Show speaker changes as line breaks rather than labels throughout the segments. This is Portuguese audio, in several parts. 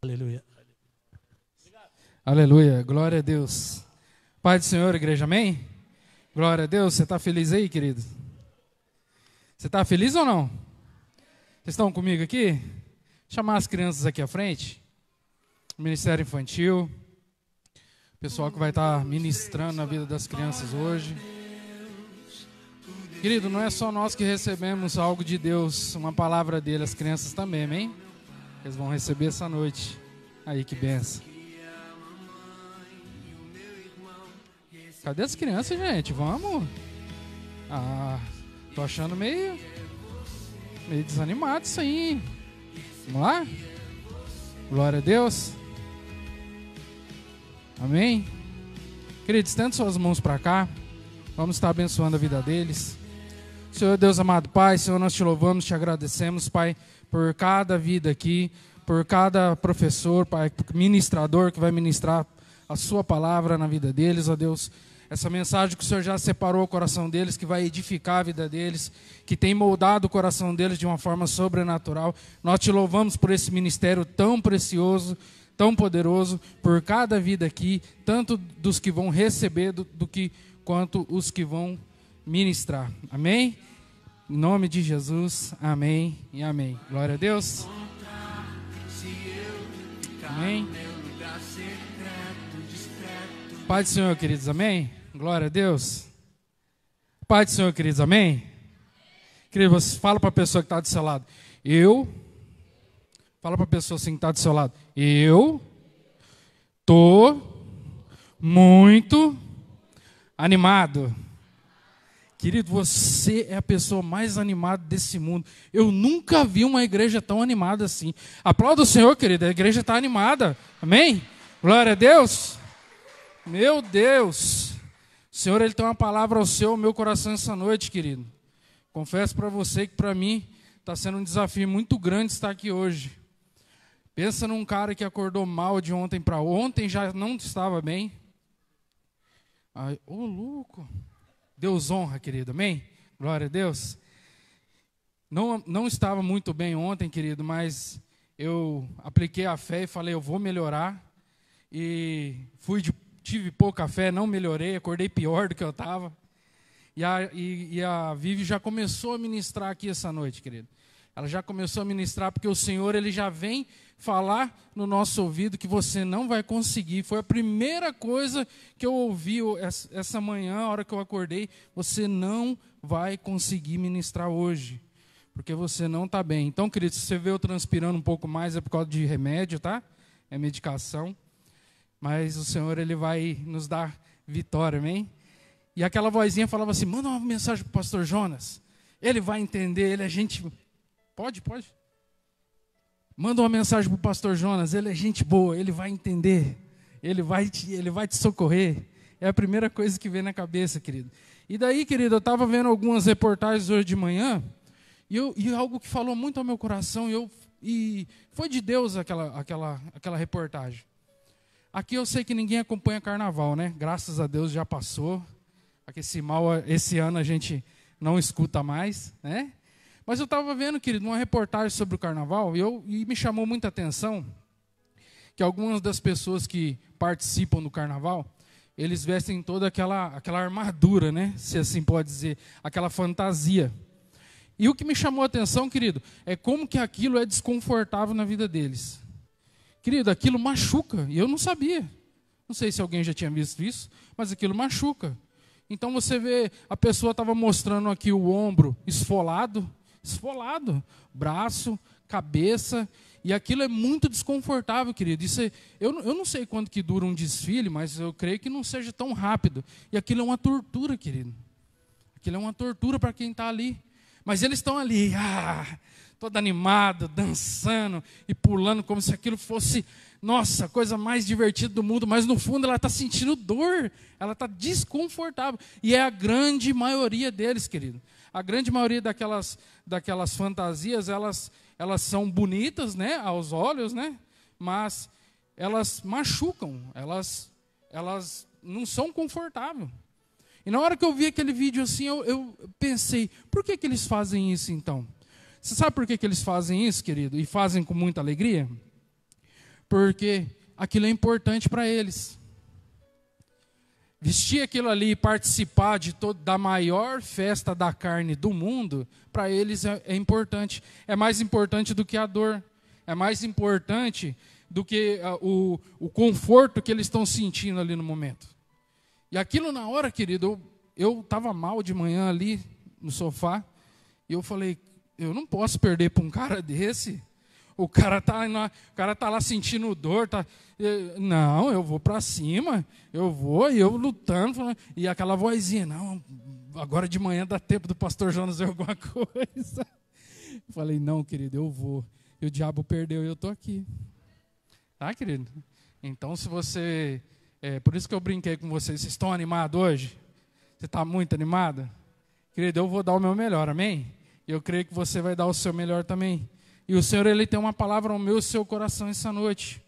Aleluia.
Aleluia, glória a Deus. Pai do Senhor, igreja, amém? Glória a Deus, você está feliz aí, querido? Você está feliz ou não? Vocês estão comigo aqui? Chamar as crianças aqui à frente. O Ministério Infantil. O pessoal que vai estar ministrando na vida das crianças hoje. Querido, não é só nós que recebemos algo de Deus, uma palavra dele, as crianças também, amém? Eles vão receber essa noite. Aí, que benção. Cadê as crianças, gente? Vamos. Tô achando meio desanimado isso aí. Vamos lá? Glória a Deus. Amém? Queridos, estende suas mãos para cá. Vamos estar abençoando a vida deles. Senhor Deus amado Pai, Senhor, nós te louvamos, te agradecemos, Pai, por cada vida aqui, por cada professor, Pai, ministrador que vai ministrar a sua palavra na vida deles, ó Deus. Essa mensagem que o Senhor já separou o coração deles, que vai edificar a vida deles, que tem moldado o coração deles de uma forma sobrenatural. Nós te louvamos por esse ministério tão precioso, tão poderoso, por cada vida aqui, tanto dos que vão receber quanto os que vão ministrar. Amém? Em nome de Jesus, amém e amém. Glória a Deus. Amém. Pai do Senhor, queridos, amém? Glória a Deus. Pai do Senhor, queridos, amém? Querido, você fala para a pessoa que está do seu lado. Fala para a pessoa assim que está do seu lado. Eu estou muito animado. Querido, você é a pessoa mais animada desse mundo. Eu nunca vi uma igreja tão animada assim. Aplauda o Senhor, querido. A igreja está animada. Amém? Glória a Deus. Meu Deus. O Senhor, Ele tem uma palavra ao seu, ao meu coração essa noite, querido. Confesso para você que para mim está sendo um desafio muito grande estar aqui hoje. Pensa num cara que acordou mal de ontem para ontem, já não estava bem. Ai, ô louco. Deus honra, querido, amém? Glória a Deus. Não estava muito bem ontem, querido, mas eu apliquei a fé e falei, eu vou melhorar. E tive pouca fé, não melhorei, acordei pior do que eu estava. E a Vivi já começou a ministrar aqui essa noite, querido. Ela já começou a ministrar porque o Senhor, Ele já vem falar no nosso ouvido que você não vai conseguir. Foi a primeira coisa que eu ouvi essa manhã, a hora que eu acordei. Você não vai conseguir ministrar hoje, porque você não está bem. Então, querido, se você vê eu transpirando um pouco mais, é por causa de remédio, tá? É medicação. Mas o Senhor, Ele vai nos dar vitória, amém? E aquela vozinha falava assim, manda uma mensagem para o pastor Jonas. Ele vai entender, ele é gente... Pode. Manda uma mensagem para o pastor Jonas, ele é gente boa, ele vai entender. Ele vai te socorrer. É a primeira coisa que vem na cabeça, querido. E daí, querido, eu estava vendo algumas reportagens hoje de manhã, e algo que falou muito ao meu coração, e foi de Deus aquela reportagem. Aqui eu sei que ninguém acompanha carnaval, né? Graças a Deus já passou. Aqui esse ano a gente não escuta mais, né? Mas eu estava vendo, querido, uma reportagem sobre o carnaval, e me chamou muita atenção que algumas das pessoas que participam do carnaval, eles vestem toda aquela armadura, né? Se assim pode dizer, aquela fantasia. E o que me chamou a atenção, querido, é como que aquilo é desconfortável na vida deles. Querido, aquilo machuca, e eu não sabia. Não sei se alguém já tinha visto isso, mas aquilo machuca. Então você vê, a pessoa estava mostrando aqui o ombro esfolado, braço, cabeça, e aquilo é muito desconfortável, querido. Eu não sei quanto que dura um desfile, mas eu creio que não seja tão rápido. E aquilo é uma tortura, querido. Aquilo é uma tortura para quem está ali. Mas eles estão ali, todo animado, dançando e pulando como se aquilo fosse, nossa, a coisa mais divertida do mundo. Mas no fundo ela está sentindo dor, ela está desconfortável. E é a grande maioria deles, querido. A grande maioria daquelas fantasias, elas são bonitas, né, aos olhos, né, mas elas machucam, elas não são confortáveis. E na hora que eu vi aquele vídeo assim, eu pensei, por que eles fazem isso então? Você sabe por que eles fazem isso, querido? E fazem com muita alegria? porque aquilo é importante para eles. Vestir aquilo ali e participar da maior festa da carne do mundo, para eles é importante. É mais importante do que a dor. É mais importante do que o conforto que eles estão sentindo ali no momento. E aquilo na hora, querido, eu estava mal de manhã ali no sofá, e eu falei, eu não posso perder para um cara desse. O cara tá lá sentindo dor, não, eu vou para cima, e eu lutando, e aquela vozinha, não, agora de manhã dá tempo do pastor Jonas ver alguma coisa. Eu falei, não, querido, eu vou. E o diabo perdeu e eu estou aqui. Tá, querido? Então, se você... por isso que eu brinquei com vocês. Vocês estão animados hoje? Você está muito animada? Querido, eu vou dar o meu melhor, amém? E eu creio que você vai dar o seu melhor também. E o Senhor, Ele tem uma palavra ao meu e seu coração essa noite.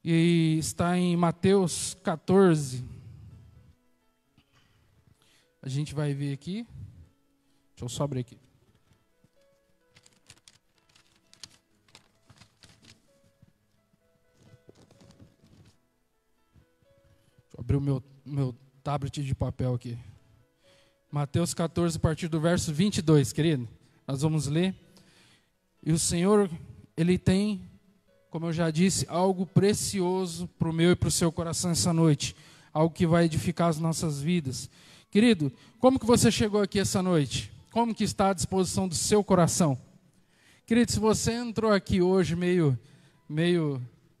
E está em Mateus 14. A gente vai ver aqui. Deixa eu só abrir aqui. Deixa eu abrir o meu tablet de papel aqui. Mateus 14, a partir do verso 22, querido. Nós vamos ler. E o Senhor, Ele tem, como eu já disse, algo precioso para o meu e para o seu coração essa noite. Algo que vai edificar as nossas vidas. Querido, como que você chegou aqui essa noite? Como que está à disposição do seu coração? Querido, se você entrou aqui hoje meio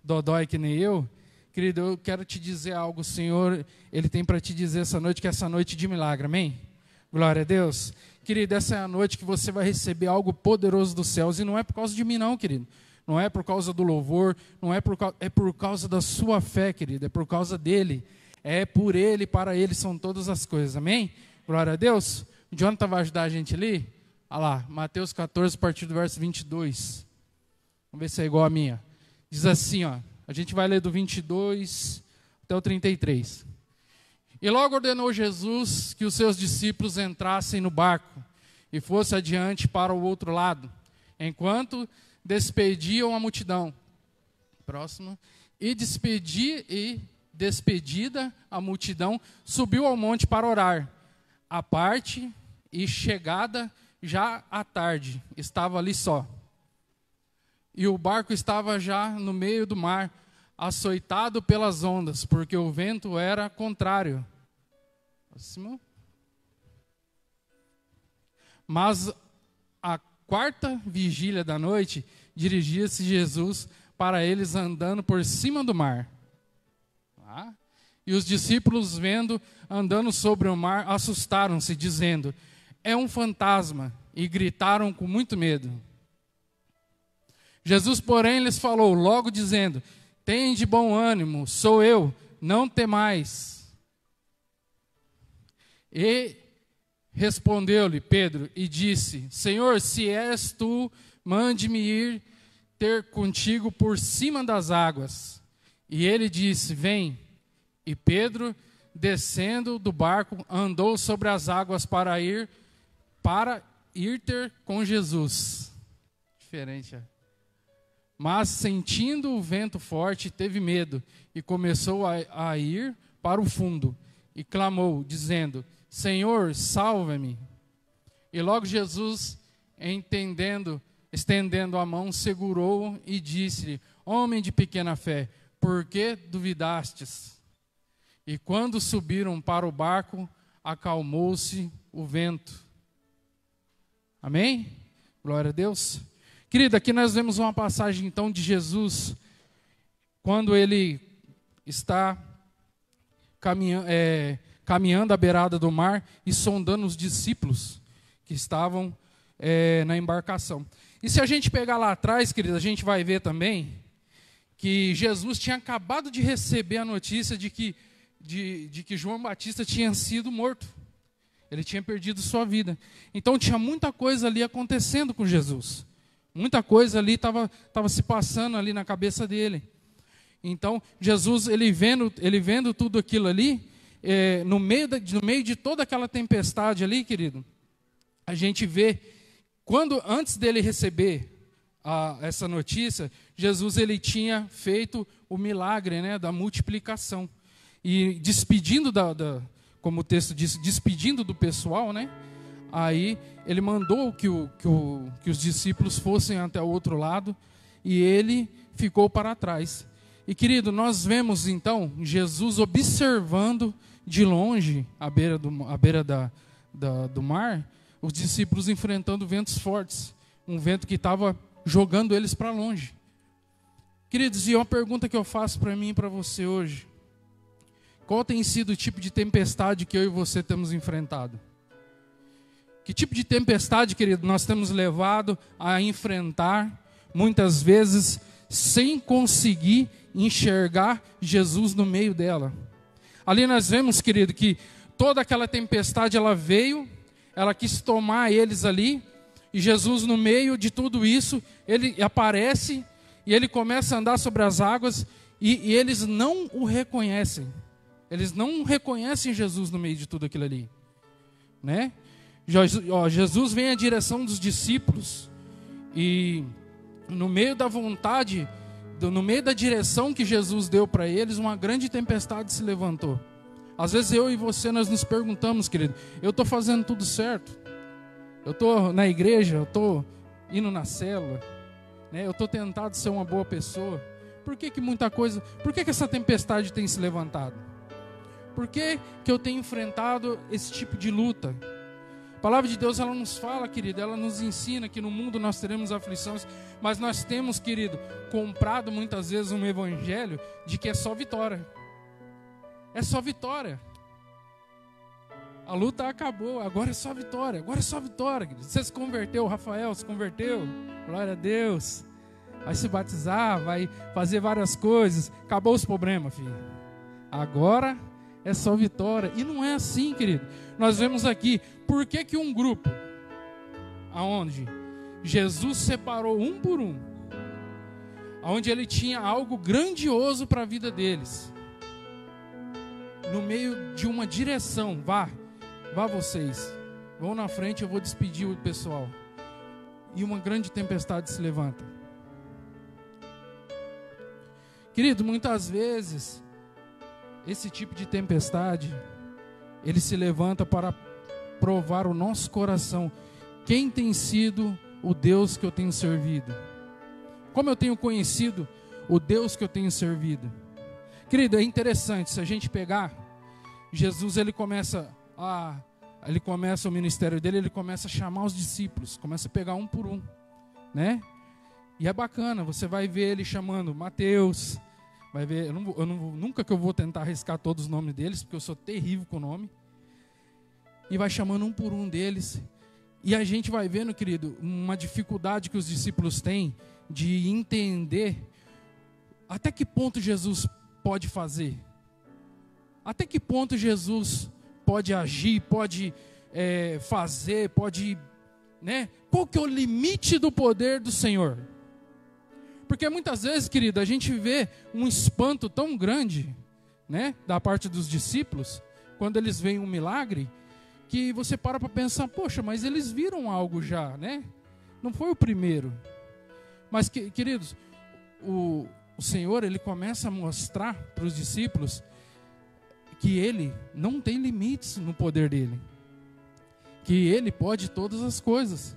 dodói que nem eu, querido, eu quero te dizer algo. O Senhor, Ele tem para te dizer essa noite, que é essa noite de milagre, amém? Glória a Deus. Querido, essa é a noite que você vai receber algo poderoso dos céus. E não é por causa de mim não, querido. Não é por causa do louvor, é por causa da sua fé, querido. É por causa dEle. É por Ele, para Ele são todas as coisas, amém? Glória a Deus. O Jonathan vai ajudar a gente ali? Olha lá, Mateus 14, a partir do verso 22. Vamos ver se é igual a minha. Diz assim, ó. A gente vai ler do 22 até o 33. E logo ordenou Jesus que os seus discípulos entrassem no barco e fossem adiante para o outro lado, enquanto despediam a multidão. Próximo. E despedida a multidão, subiu ao monte para orar. À parte e chegada já à tarde, estava ali só. E o barco estava já no meio do mar, açoitado pelas ondas, porque o vento era contrário. Próximo. Mas a quarta vigília da noite, dirigia-se Jesus para eles andando por cima do mar. E os discípulos, vendo andando sobre o mar, assustaram-se, dizendo, é um fantasma, e gritaram com muito medo. Jesus, porém, lhes falou, logo dizendo, tende bom ânimo, sou eu, não temais. E respondeu-lhe Pedro e disse, Senhor, se és tu, mande-me ir ter contigo por cima das águas. E ele disse, vem. E Pedro, descendo do barco, andou sobre as águas para ir ter com Jesus. Diferente, Mas, sentindo o vento forte, teve medo e começou a ir para o fundo. E clamou, dizendo, Senhor, salva-me. E logo Jesus, estendendo a mão, segurou-o e disse-lhe, homem de pequena fé, por que duvidastes? E quando subiram para o barco, acalmou-se o vento. Amém? Glória a Deus. Querida, aqui nós vemos uma passagem então de Jesus, quando ele está caminhando à beirada do mar e sondando os discípulos que estavam na embarcação. E se a gente pegar lá atrás, querida, a gente vai ver também que Jesus tinha acabado de receber a notícia de que João Batista tinha sido morto. Ele tinha perdido sua vida. Então tinha muita coisa ali acontecendo com Jesus. Muita coisa ali estava se passando ali na cabeça dele. Então, Jesus, ele vendo tudo aquilo ali, no meio de toda aquela tempestade ali, querido, a gente vê, antes dele receber essa notícia, Jesus ele tinha feito o milagre, né, da multiplicação. E despedindo como o texto diz, despedindo do pessoal, né? Aí ele mandou que os discípulos fossem até o outro lado e ele ficou para trás. E querido, nós vemos então Jesus observando de longe, à beira do mar, os discípulos enfrentando ventos fortes, um vento que estava jogando eles para longe. Queridos, e uma pergunta que eu faço para mim e para você hoje: qual tem sido o tipo de tempestade que eu e você temos enfrentado? Que tipo de tempestade, querido, nós temos levado a enfrentar, muitas vezes, sem conseguir enxergar Jesus no meio dela? Ali nós vemos, querido, que toda aquela tempestade, ela veio, ela quis tomar eles ali, e Jesus, no meio de tudo isso, ele aparece, e ele começa a andar sobre as águas, e eles não o reconhecem. Eles não reconhecem Jesus no meio de tudo aquilo ali, né? Jesus vem à direção dos discípulos e no meio da vontade, no meio da direção que Jesus deu para eles, uma grande tempestade se levantou. Às vezes eu e você, nós nos perguntamos, querido, eu estou fazendo tudo certo? Eu estou na igreja, eu estou indo na célula, né? Eu estou tentado ser uma boa pessoa. Por que muita coisa, por que essa tempestade tem se levantado? Por que eu tenho enfrentado esse tipo de luta? A palavra de Deus, ela nos fala, querido, ela nos ensina que no mundo nós teremos aflições, mas nós temos, querido, comprado muitas vezes um evangelho de que é só vitória. É só vitória. A luta acabou, agora é só vitória, agora é só vitória. Querido. Você se converteu, o Rafael se converteu, glória a Deus. Vai se batizar, vai fazer várias coisas, acabou os problemas, filho. Agora é só vitória. E não é assim, querido. Nós vemos aqui, por que um grupo, aonde Jesus separou um por um, aonde ele tinha algo grandioso para a vida deles, no meio de uma direção, vá vocês, vão na frente, eu vou despedir o pessoal, e uma grande tempestade se levanta. Querido, muitas vezes esse tipo de tempestade, ele se levanta para provar o nosso coração. Quem tem sido o Deus que eu tenho servido? Como eu tenho conhecido o Deus que eu tenho servido? Querido, é interessante, se a gente pegar, Jesus, ele começa o ministério dele, ele começa a chamar os discípulos, começa a pegar um por um, né? E é bacana, você vai ver ele chamando Mateus, vai ver, nunca que eu vou tentar arriscar todos os nomes deles, porque eu sou terrível com o nome. E vai chamando um por um deles. E a gente vai vendo, querido, uma dificuldade que os discípulos têm de entender até que ponto Jesus pode fazer. Até que ponto Jesus pode agir, pode fazer, pode, né? Qual que é o limite do poder do Senhor? Porque muitas vezes, querido, a gente vê um espanto tão grande, né, da parte dos discípulos, quando eles veem um milagre, que você para pensar, poxa, mas eles viram algo já, né? Não foi o primeiro. Mas, queridos, o Senhor, ele começa a mostrar para os discípulos que ele não tem limites no poder dele, que ele pode todas as coisas.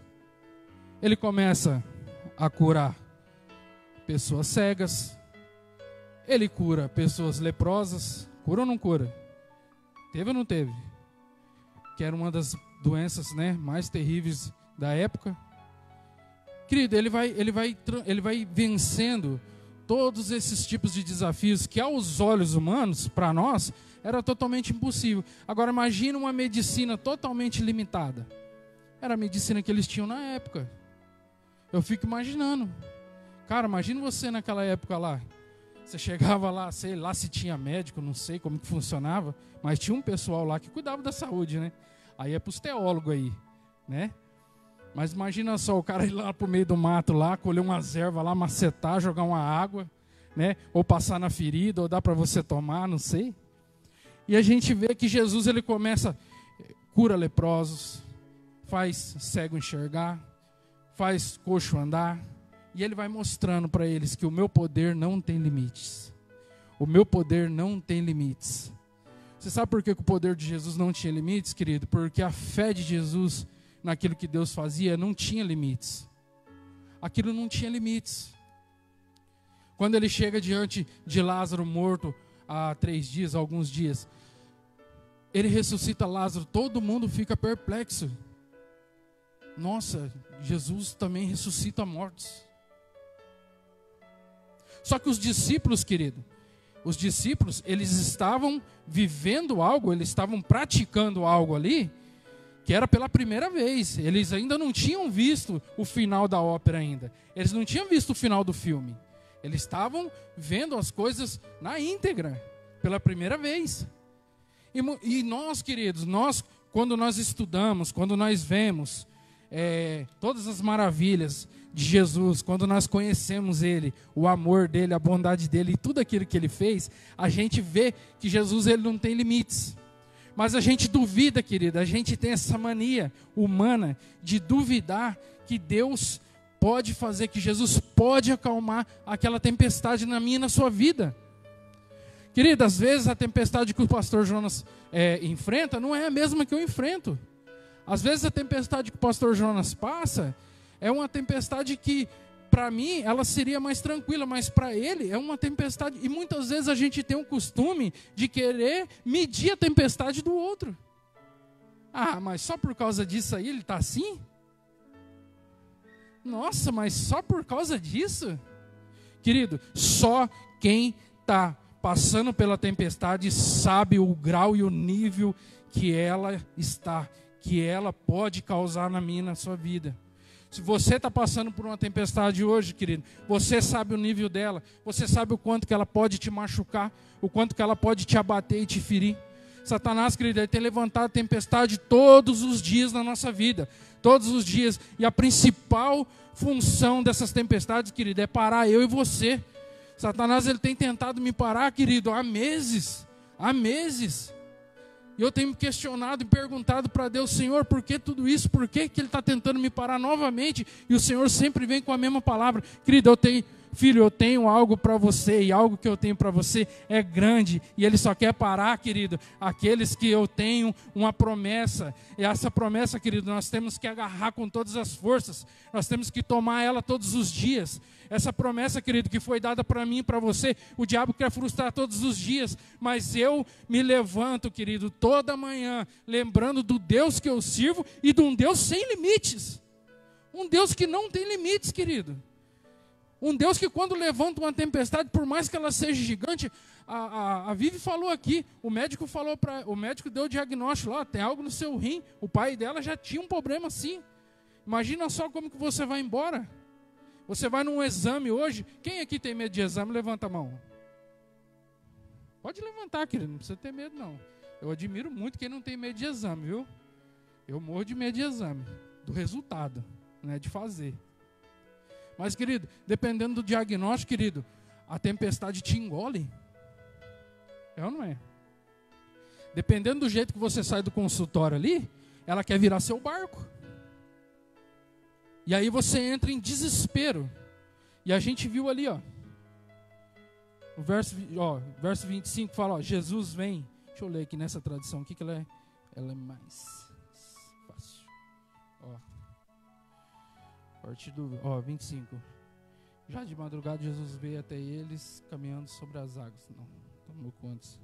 Ele começa a curar pessoas cegas, ele cura pessoas leprosas. Cura ou não cura? Teve ou não teve? Que era uma das doenças, né, mais terríveis da época. Querido, ele vai vencendo todos esses tipos de desafios que aos olhos humanos, para nós, era totalmente impossível. Agora imagina uma medicina totalmente limitada. Era a medicina que eles tinham na época. Eu fico imaginando. Cara, imagina você naquela época lá. Você chegava lá, sei lá se tinha médico, não sei como que funcionava, mas tinha um pessoal lá que cuidava da saúde, né? Aí é para os teólogos aí, né? Mas imagina só, o cara ir lá pro meio do mato lá, colher umas ervas lá, macetar, jogar uma água, né? Ou passar na ferida, ou dá para você tomar, não sei. E a gente vê que Jesus, ele começa, cura leprosos, faz cego enxergar, faz coxo andar, E ele vai mostrando para eles que o meu poder não tem limites. O meu poder não tem limites. Você sabe por que o poder de Jesus não tinha limites, querido? Porque a fé de Jesus naquilo que Deus fazia não tinha limites. Aquilo não tinha limites. Quando ele chega diante de Lázaro morto há 3 dias, alguns dias, ele ressuscita Lázaro, todo mundo fica perplexo. Nossa, Jesus também ressuscita mortos. Só que os discípulos, querido, os discípulos, eles estavam vivendo algo, eles estavam praticando algo ali, que era pela primeira vez. Eles ainda não tinham visto o final da ópera ainda. Eles não tinham visto o final do filme. Eles estavam vendo as coisas na íntegra, pela primeira vez. E nós, queridos, quando nós estudamos, quando nós vemos todas as maravilhas de Jesus, quando nós conhecemos Ele, o amor dEle, a bondade dEle e tudo aquilo que Ele fez, a gente vê que Jesus ele não tem limites. Mas a gente duvida, querida, a gente tem essa mania humana de duvidar que Deus pode fazer, que Jesus pode acalmar aquela tempestade na minha e na sua vida. Querida, às vezes a tempestade que o pastor Jonas enfrenta não é a mesma que eu enfrento. Às vezes a tempestade que o pastor Jonas passa é uma tempestade que, para mim, ela seria mais tranquila, mas para ele é uma tempestade. E muitas vezes a gente tem um costume de querer medir a tempestade do outro. Ah, mas só por causa disso aí ele está assim? Nossa, mas só por causa disso? Querido, só quem está passando pela tempestade sabe o grau e o nível que ela está, que ela pode causar na minha e na sua vida. Se você está passando por uma tempestade hoje, querido, você sabe o nível dela, você sabe o quanto que ela pode te machucar, o quanto que ela pode te abater e te ferir. Satanás, querido, ele tem levantado a tempestade todos os dias na nossa vida, todos os dias, e a principal função dessas tempestades, querido, é parar eu e você. Satanás, ele tem tentado me parar, querido, há meses. E eu tenho me questionado e perguntado para Deus, Senhor, por que tudo isso? Por que ele está tentando me parar novamente? E o Senhor sempre vem com a mesma palavra. Querido, eu tenho algo para você, e algo que eu tenho para você é grande, e Ele só quer parar, querido, aqueles que eu tenho uma promessa. E essa promessa, querido, nós temos que agarrar com todas as forças, nós temos que tomar ela todos os dias. Essa promessa, querido, que foi dada para mim e para você, o diabo quer frustrar todos os dias, mas eu me levanto, querido, toda manhã, lembrando do Deus que eu sirvo e de um Deus sem limites. Um Deus que não tem limites, querido. Um Deus que quando levanta uma tempestade, por mais que ela seja gigante, a Vivi falou aqui, o médico deu o diagnóstico lá, tem algo no seu rim, o pai dela já tinha um problema assim. Imagina só como que você vai embora. Você vai num exame hoje, quem aqui tem medo de exame, levanta a mão. Pode levantar, querido, não precisa ter medo não. Eu admiro muito quem não tem medo de exame, viu? Eu morro de medo de exame, do resultado, não é de fazer. Mas, querido, dependendo do diagnóstico, querido, a tempestade te engole. É ou não é? Dependendo do jeito que você sai do consultório ali, ela quer virar seu barco. E aí você entra em desespero. E a gente viu ali, ó. O verso 25 fala, ó, Jesus vem. Deixa eu ler aqui nessa tradução aqui que ela é mais fácil. Ó. A partir do 25. Já de madrugada Jesus veio até eles caminhando sobre as águas. Não, tomou quantos?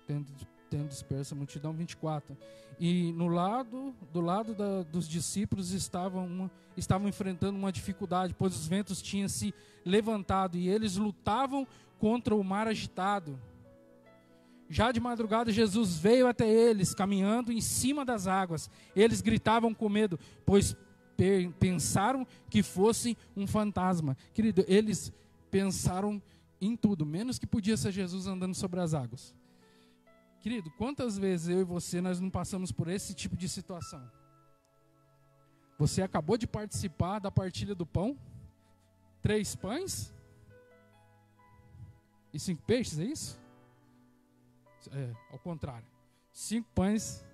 Tendo disperso a multidão, 24. E do lado dos discípulos estavam enfrentando uma dificuldade, pois os ventos tinham se levantado e eles lutavam contra o mar agitado. Já de madrugada Jesus veio até eles, caminhando em cima das águas. Eles gritavam com medo, pois pensaram que fosse um fantasma. Querido, eles pensaram em tudo, menos que podia ser Jesus andando sobre as águas. Querido, quantas vezes eu e você, nós não passamos por esse tipo de situação? Você acabou de participar da partilha do pão, 3 pães e 5 peixes, é isso? Ao contrário, 5 pães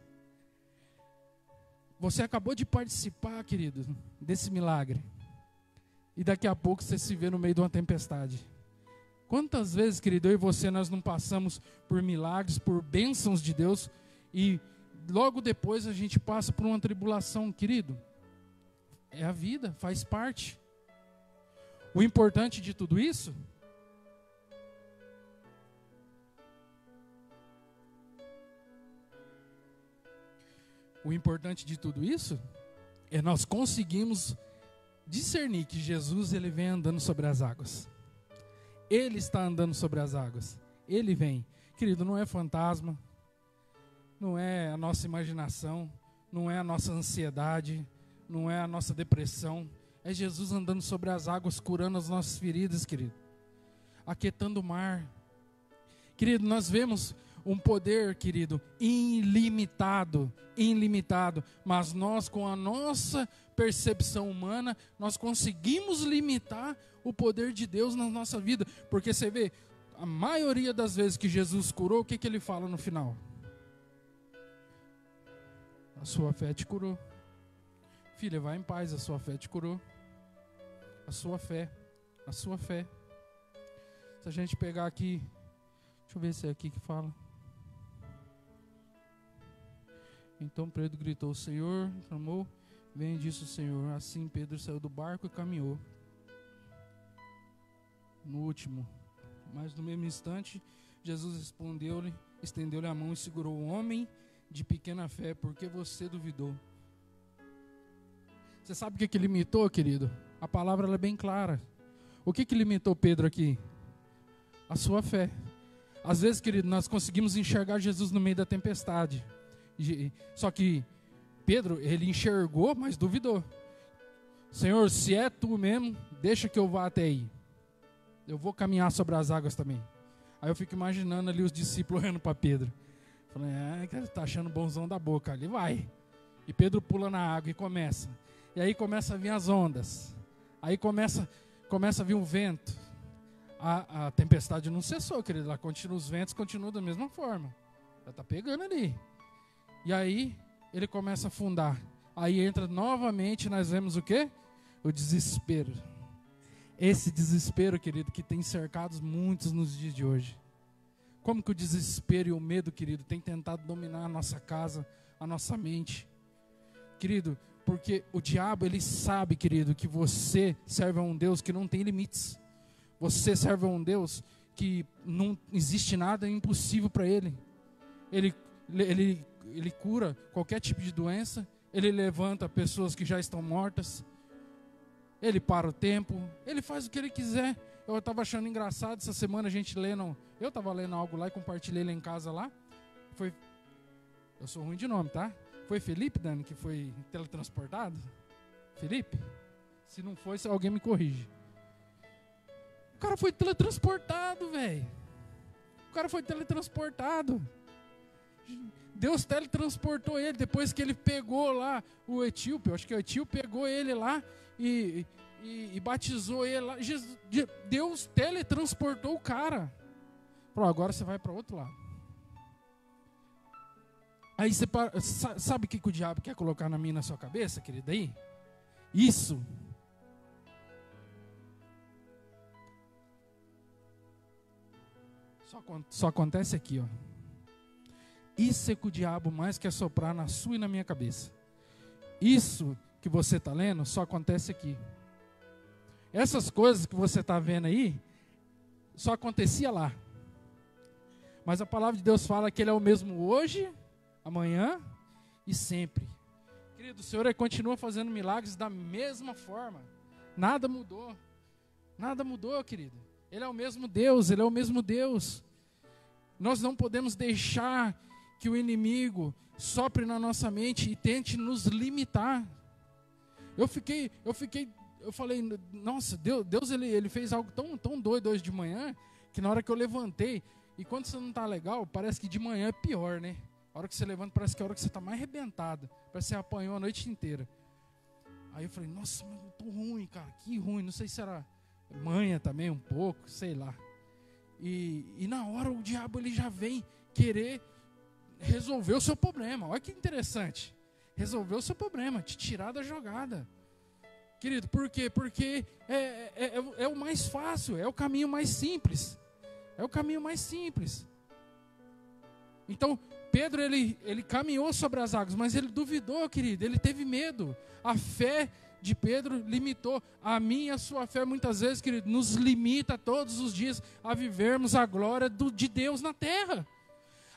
Você acabou de participar, querido, desse milagre. E daqui a pouco você se vê no meio de uma tempestade. Quantas vezes, querido, eu e você, nós não passamos por milagres, por bênçãos de Deus, e logo depois a gente passa por uma tribulação, querido? É a vida, faz parte. O importante de tudo isso é nós conseguimos discernir que Jesus, ele vem andando sobre as águas. Ele está andando sobre as águas. Ele vem. Querido, não é fantasma, não é a nossa imaginação, não é a nossa ansiedade, não é a nossa depressão. É Jesus andando sobre as águas, curando as nossas feridas, querido. Aquietando o mar. Querido, nós vemos um poder, querido, ilimitado, mas nós, com a nossa percepção humana, nós conseguimos limitar o poder de Deus na nossa vida, porque você vê, a maioria das vezes que Jesus curou, o que ele fala no final? A sua fé te curou. Filha, vai em paz, a sua fé te curou. A sua fé. Se a gente pegar aqui, deixa eu ver se é aqui que fala. Então Pedro gritou, Senhor, clamou, vem, disse o Senhor. Assim Pedro saiu do barco e caminhou. No último, mas no mesmo instante, Jesus respondeu-lhe, estendeu-lhe a mão e segurou o homem de pequena fé, porque você duvidou. Você sabe o que limitou, querido? A palavra ela é bem clara. O que limitou Pedro aqui? A sua fé. Às vezes, querido, nós conseguimos enxergar Jesus no meio da tempestade. Só que Pedro, ele enxergou, mas duvidou. Senhor, se é tu mesmo, deixa que eu vá até aí. Eu vou caminhar sobre as águas também. Aí eu fico imaginando ali os discípulos olhando para Pedro. Falei, cara, tá achando bonzão da boca. Ali vai. E Pedro pula na água e começa. E aí começa a vir as ondas. Aí começa a vir o vento. A tempestade não cessou, querido. Lá continua, os ventos continuam da mesma forma. Já tá pegando ali. E aí ele começa a afundar. Aí entra novamente, nós vemos o quê? O desespero. Esse desespero, querido, que tem cercado muitos nos dias de hoje. Como que o desespero e o medo, querido, tem tentado dominar a nossa casa, a nossa mente. Querido, porque o diabo, ele sabe, querido, que você serve a um Deus que não tem limites. Você serve a um Deus que não existe nada impossível para ele. Ele cura qualquer tipo de doença. Ele levanta pessoas que já estão mortas. Ele para o tempo. Ele faz o que ele quiser. Eu estava achando engraçado essa semana a gente lendo. Eu estava lendo algo lá e compartilhei lá em casa lá. Eu sou ruim de nome, tá? Foi Felipe, Dani, que foi teletransportado? Felipe? Se não foi, alguém me corrige. O cara foi teletransportado, velho. O cara foi teletransportado. Deus teletransportou ele depois que ele pegou lá o etíope. Eu acho que o etíope pegou ele lá e batizou ele lá. Deus teletransportou o cara. Falou, agora você vai para outro lado. Aí você sabe o que o diabo quer colocar na minha, na sua cabeça, querida? Aí? Isso. Só acontece aqui, ó. Isso é que o diabo mais quer soprar na sua e na minha cabeça. Isso que você está lendo só acontece aqui. Essas coisas que você está vendo aí, só acontecia lá. Mas a palavra de Deus fala que Ele é o mesmo hoje, amanhã e sempre. Querido, o Senhor continua fazendo milagres da mesma forma. Nada mudou. Nada mudou, querido. Ele é o mesmo Deus, Ele é o mesmo Deus. Nós não podemos deixar que o inimigo sopre na nossa mente e tente nos limitar. Eu falei, nossa, Deus ele fez algo tão doido hoje de manhã, que na hora que eu levantei, e quando você não está legal, parece que de manhã é pior, né? A hora que você levanta, parece que é a hora que você está mais arrebentado, parece que você apanhou a noite inteira. Aí eu falei, nossa, mas eu tô ruim, cara, que ruim, não sei se era manha também um pouco, sei lá. E na hora o diabo ele já vem querer resolver o seu problema. Olha que interessante. resolver o seu problema, te tirar da jogada. Querido, por quê? Porque é o mais fácil, é o caminho mais simples. É o caminho mais simples. Então, Pedro, ele caminhou sobre as águas, mas ele duvidou, querido, ele teve medo. A fé de Pedro limitou. A minha e a sua fé, muitas vezes, querido, nos limita todos os dias a vivermos a glória de Deus na terra.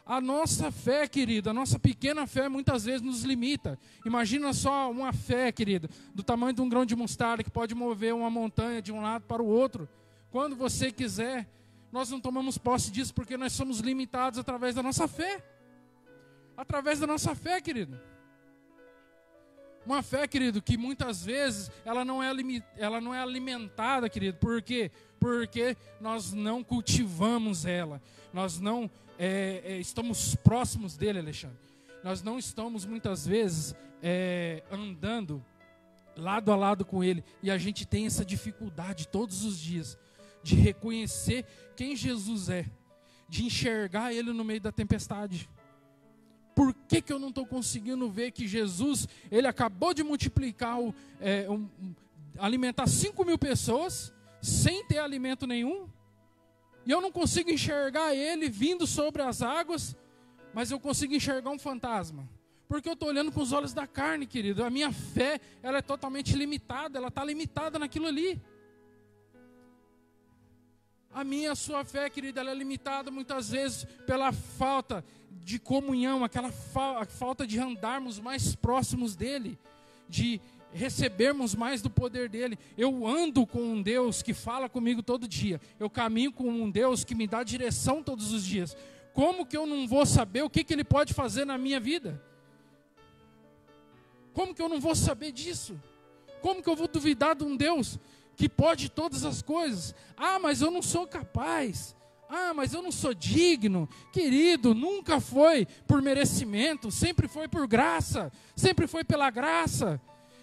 A nossa fé, querido, a nossa pequena fé muitas vezes nos limita. Imagina só uma fé, querido, do tamanho de um grão de mostarda que pode mover uma montanha de um lado para o outro. Quando você quiser, nós não tomamos posse disso porque nós somos limitados através da nossa fé. Através da nossa fé, querido. Uma fé, querido, que muitas vezes ela não é alimentada, querido. Por quê? Porque nós não cultivamos ela. Nós não estamos próximos dele, Alexandre. Nós não estamos muitas vezes andando lado a lado com ele. E a gente tem essa dificuldade todos os dias de reconhecer quem Jesus é. De enxergar ele no meio da tempestade. Por que eu não estou conseguindo ver que Jesus, ele acabou de multiplicar, alimentar 5.000 pessoas, sem ter alimento nenhum, e eu não consigo enxergar ele vindo sobre as águas, mas eu consigo enxergar um fantasma? Porque eu estou olhando com os olhos da carne, querido. A minha fé, ela é totalmente limitada, ela está limitada naquilo ali. A minha, a sua fé, querida, ela é limitada muitas vezes pela falta de comunhão, aquela falta de andarmos mais próximos dele, de recebermos mais do poder dele. Eu ando com um Deus que fala comigo todo dia. Eu caminho com um Deus que me dá direção todos os dias. Como que eu não vou saber o que ele pode fazer na minha vida? Como que eu não vou saber disso? Como que eu vou duvidar de um Deus que pode todas as coisas? Ah, mas eu não sou capaz. Ah, mas eu não sou digno. Querido, nunca foi por merecimento, sempre foi por graça, sempre foi pela graça.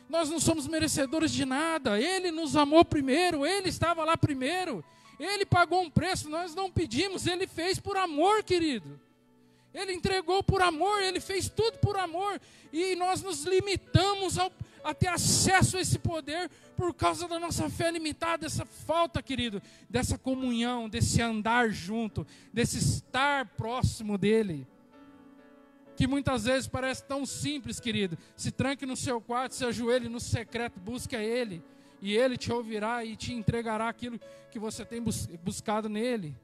Nós não somos merecedores de nada. Ele nos amou primeiro, ele estava lá primeiro. Ele pagou um preço, nós não pedimos, ele fez por amor, querido. Ele entregou por amor, ele fez tudo por amor. E nós nos limitamos a ter acesso a esse poder por causa da nossa fé limitada, dessa falta, querido, dessa comunhão, desse andar junto, desse estar próximo dele. Que muitas vezes parece tão simples, querido. Se tranque no seu quarto, se ajoelhe no secreto, busque a ele. E ele te ouvirá e te entregará aquilo que você tem buscado nele.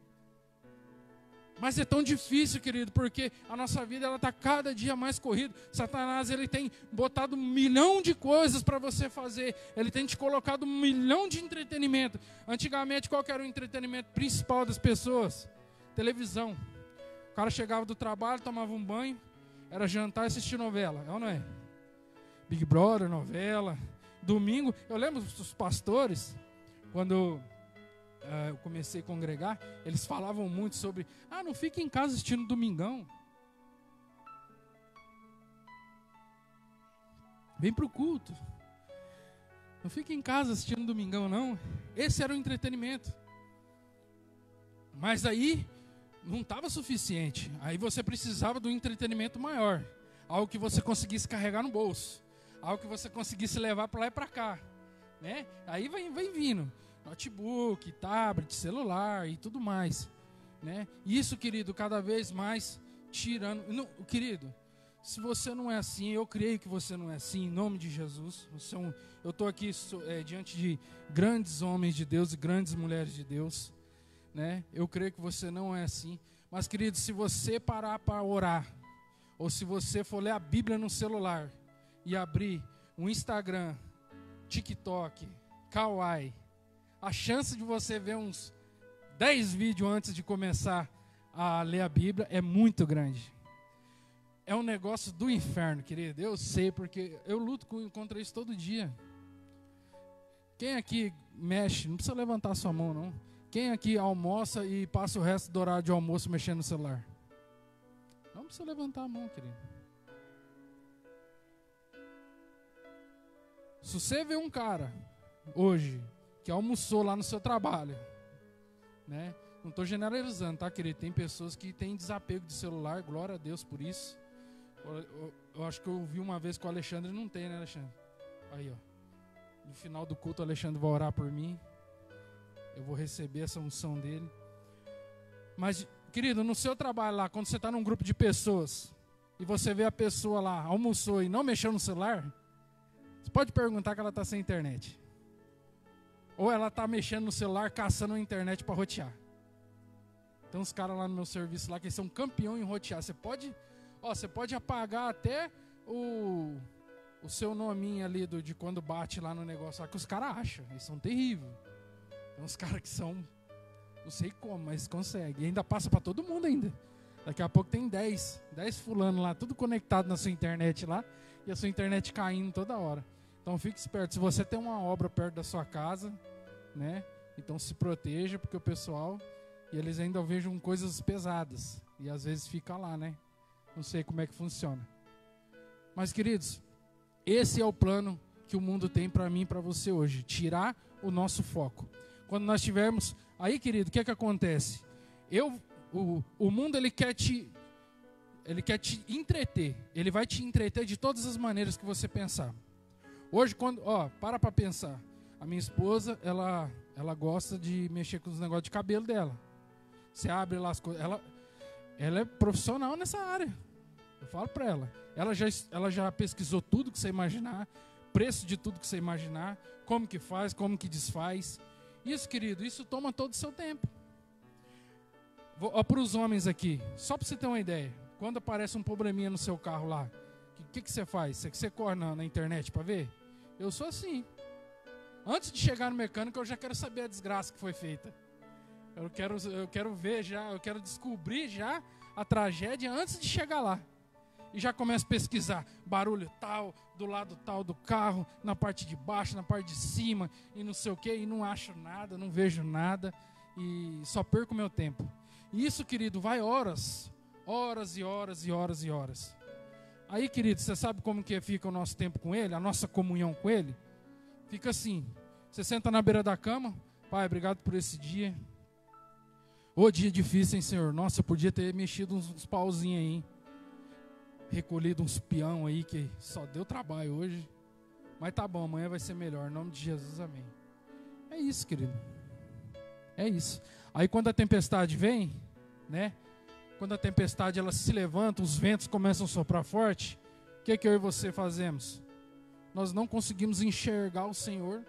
Mas é tão difícil, querido, porque a nossa vida está cada dia mais corrida. Satanás, ele tem botado 1 milhão de coisas para você fazer. Ele tem te colocado 1 milhão de entretenimento. Antigamente, qual que era o entretenimento principal das pessoas? Televisão. O cara chegava do trabalho, tomava um banho, era jantar e assistir novela, é ou não é? Big Brother, novela. Domingo, eu lembro dos pastores, quando eu comecei a congregar, eles falavam muito sobre, não fique em casa assistindo Domingão. Vem para o culto. Não fique em casa assistindo Domingão, não. Esse era o entretenimento. Mas aí, não estava suficiente. Aí você precisava de um entretenimento maior. Algo que você conseguisse carregar no bolso. Algo que você conseguisse levar para lá e para cá. Né? Aí vem vindo. Notebook, tablet, celular e tudo mais, né? Isso, querido, cada vez mais tirando. Não, querido, se você não é assim, eu creio que você não é assim, em nome de Jesus. Eu estou aqui diante de grandes homens de Deus e grandes mulheres de Deus, né? Eu creio que você não é assim. Mas, querido, se você parar para orar, ou se você for ler a Bíblia no celular e abrir um Instagram, TikTok, Kawaii, a chance de você ver uns 10 vídeos antes de começar a ler a Bíblia é muito grande. É um negócio do inferno, querido. Eu sei, porque eu luto contra isso todo dia. Quem aqui mexe, não precisa levantar sua mão, não. Quem aqui almoça e passa o resto do horário de almoço mexendo no celular? Não precisa levantar a mão, querido. Se você vê um cara hoje que almoçou lá no seu trabalho, né? Não estou generalizando, tá, querido? Tem pessoas que têm desapego de celular, glória a Deus por isso. Eu acho que eu vi uma vez que o Alexandre não tem, né, Alexandre? Aí, ó. No final do culto, o Alexandre vai orar por mim. Eu vou receber essa unção dele. Mas, querido, no seu trabalho lá, quando você está num grupo de pessoas e você vê a pessoa lá, almoçou e não mexeu no celular, você pode perguntar que ela está sem internet. Ou ela está mexendo no celular, caçando a internet para rotear. Tem uns caras lá no meu serviço lá que são campeão em rotear. Você pode apagar até o seu nominho ali de quando bate lá no negócio lá, que os caras acham. Eles são terríveis. Tem uns caras que são, não sei como, mas conseguem. E ainda passa para todo mundo ainda. Daqui a pouco tem 10 fulano lá, tudo conectado na sua internet lá, e a sua internet caindo toda hora. Então fique esperto. Se você tem uma obra perto da sua casa, né? Então se proteja, porque o pessoal, e eles ainda vejam coisas pesadas. E às vezes fica lá, né? Não sei como é que funciona. Mas, queridos, esse é o plano que o mundo tem para mim e para você hoje. Tirar o nosso foco. Quando nós tivermos... Aí, querido, o que é que acontece? O mundo, ele quer te entreter. Ele vai te entreter de todas as maneiras que você pensar. Hoje, para pensar. A minha esposa, ela gosta de mexer com os negócios de cabelo dela. Você abre lá as coisas. Ela é profissional nessa área. Eu falo para ela. Ela já pesquisou tudo que você imaginar. Preço de tudo que você imaginar. Como que faz, como que desfaz. Isso, querido, isso toma todo o seu tempo. Para os homens aqui, só para você ter uma ideia. Quando aparece um probleminha no seu carro lá, o que você faz? Você corre na internet para ver? Eu sou assim. Antes de chegar no mecânico, eu já quero saber a desgraça que foi feita. Eu quero ver já, eu quero descobrir já a tragédia antes de chegar lá. E já começo a pesquisar barulho tal, do lado tal do carro, na parte de baixo, na parte de cima, e não sei o que, e não acho nada, não vejo nada, e só perco meu tempo. E isso, querido, vai horas e horas e horas e horas. Aí, querido, você sabe como que fica o nosso tempo com Ele, a nossa comunhão com Ele? Fica assim, você senta na beira da cama, Pai, obrigado por esse dia. Ô dia difícil, hein, Senhor? Nossa, eu podia ter mexido uns pauzinhos aí, hein? Recolhido uns peão aí que só deu trabalho hoje. Mas tá bom, amanhã vai ser melhor. Em nome de Jesus, amém. É isso, querido. É isso. Aí quando a tempestade vem, né? Quando a tempestade ela se levanta, os ventos começam a soprar forte. O que eu e você fazemos? Nós não conseguimos enxergar o Senhor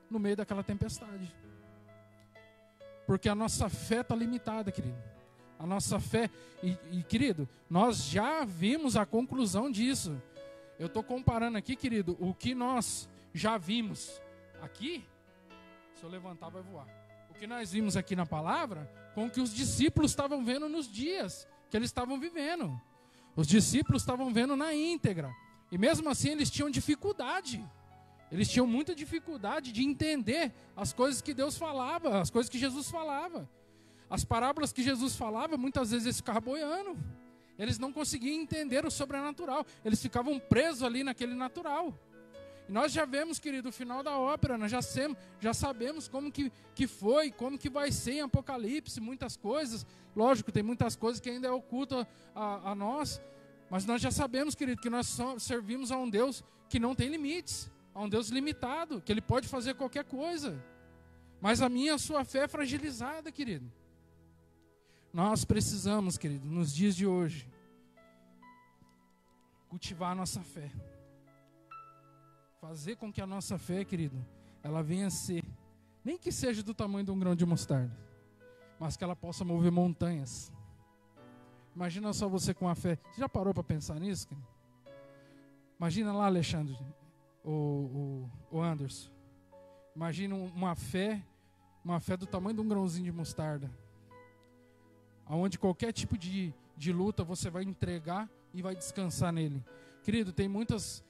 no meio daquela tempestade. Porque a nossa fé está limitada, querido. A nossa fé, querido, nós já vimos a conclusão disso. Eu estou comparando aqui, querido, o que nós já vimos aqui, se eu levantar vai voar. O que nós vimos aqui na palavra, com o que os discípulos estavam vendo nos dias que eles estavam vivendo. Os discípulos estavam vendo na íntegra. E mesmo assim eles tinham dificuldade. Eles tinham muita dificuldade de entender as coisas que Deus falava, as coisas que Jesus falava. As parábolas que Jesus falava, muitas vezes eles ficavam boiando. Eles não conseguiam entender o sobrenatural. Eles ficavam presos ali naquele natural. E nós já vemos, querido, o final da ópera. Nós já sabemos como que foi, como que vai ser em Apocalipse, muitas coisas. Lógico, tem muitas coisas que ainda é oculto a nós. Mas nós já sabemos, querido, que nós servimos a um Deus que não tem limites. A um Deus limitado, que Ele pode fazer qualquer coisa. Mas a minha e a sua fé é fragilizada, querido. Nós precisamos, querido, nos dias de hoje, cultivar a nossa fé. Fazer com que a nossa fé, querido, ela venha a ser, nem que seja do tamanho de um grão de mostarda, mas que ela possa mover montanhas. Imagina só você com a fé. Você já parou para pensar nisso, querido? Imagina lá, Alexandre, o Anderson. Imagina uma fé do tamanho de um grãozinho de mostarda. Onde qualquer tipo de luta você vai entregar e vai descansar nele. Querido, tem muitas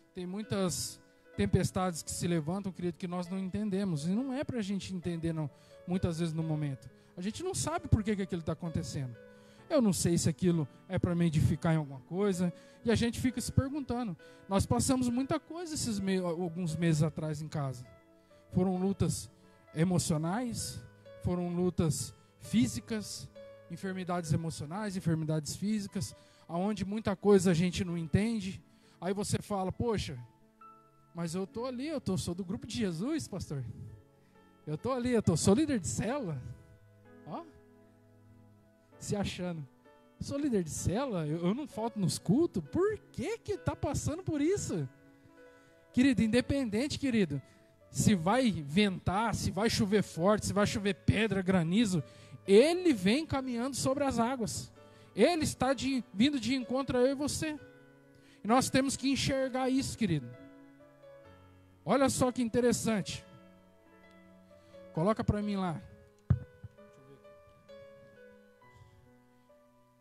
tempestades que se levantam, querido, que nós não entendemos. E não é para a gente entender, não, muitas vezes no momento. A gente não sabe por que aquilo está acontecendo. Eu não sei se aquilo é para me edificar em alguma coisa. E a gente fica se perguntando. Nós passamos muita coisa alguns meses atrás em casa. Foram lutas emocionais, foram lutas físicas, enfermidades emocionais, enfermidades físicas, onde muita coisa a gente não entende. Aí você fala, poxa, mas eu estou ali, sou do grupo de Jesus, pastor. Eu estou ali, sou líder de célula. Ó, se achando. Sou líder de célula, eu não falto nos cultos. Por que está passando por isso? Querido, independente, querido, se vai ventar, se vai chover forte, se vai chover pedra, granizo, Ele vem caminhando sobre as águas. Ele está vindo de encontro a eu e você. E nós temos que enxergar isso, querido. Olha só que interessante. Coloca para mim lá.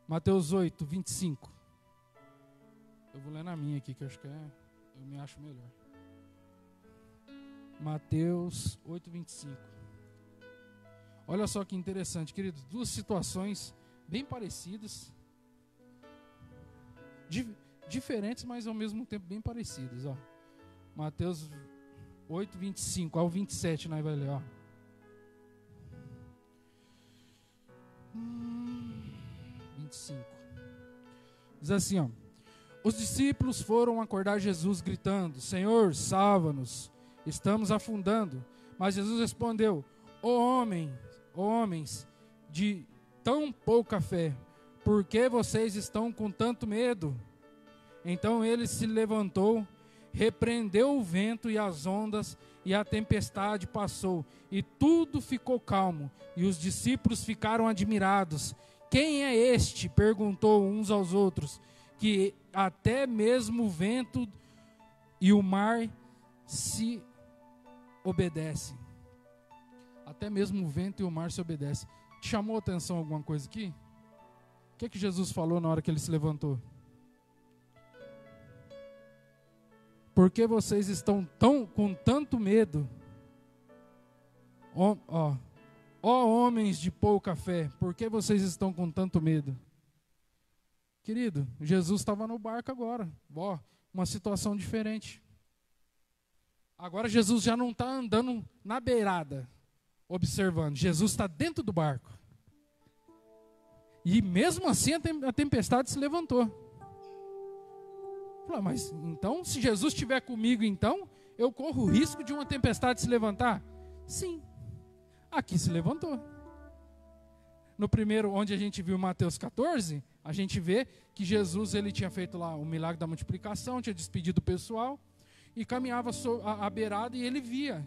Mateus 8, 25. Eu vou ler na minha aqui, que eu acho que eu me acho melhor. Mateus 8, 25. Olha só que interessante, querido. Duas situações bem parecidas. Diferentes, mas ao mesmo tempo bem parecidas. Ó. Mateus 8, 25 ao 27, nós vai ler. Ó. 25. Diz assim, ó. Os discípulos foram acordar Jesus gritando, Senhor, salva-nos, estamos afundando. Mas Jesus respondeu, homens de tão pouca fé, por que vocês estão com tanto medo? Então ele se levantou, repreendeu o vento e as ondas, e a tempestade passou, e tudo ficou calmo, e os discípulos ficaram admirados. Quem é este? Perguntou uns aos outros, que até mesmo o vento e o mar se obedecem. Até mesmo o vento e o mar se obedecem. Te chamou a atenção alguma coisa aqui? O que Jesus falou na hora que ele se levantou? Por que vocês estão com tanto medo? Ó homens de pouca fé, por que vocês estão com tanto medo? Querido, Jesus estava no barco agora. Ó, uma situação diferente. Agora Jesus já não está andando na beirada, observando. Jesus está dentro do barco. E mesmo assim a tempestade se levantou. Falei, mas então, se Jesus estiver comigo, então, eu corro o risco de uma tempestade se levantar? Sim. Aqui se levantou. No primeiro, onde a gente viu Mateus 14, a gente vê que Jesus ele tinha feito lá o milagre da multiplicação, tinha despedido o pessoal, e caminhava à beirada e ele via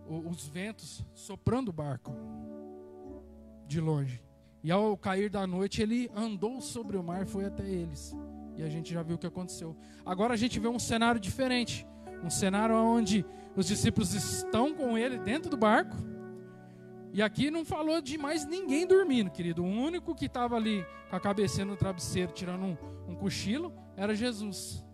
os ventos soprando o barco de longe. E ao cair da noite ele andou sobre o mar e foi até eles. E a gente já viu o que aconteceu. Agora a gente vê um cenário diferente. Um cenário onde os discípulos estão com ele dentro do barco. E aqui não falou de mais ninguém dormindo, querido. O único que estava ali com a cabecinha no travesseiro, tirando um cochilo, era Jesus.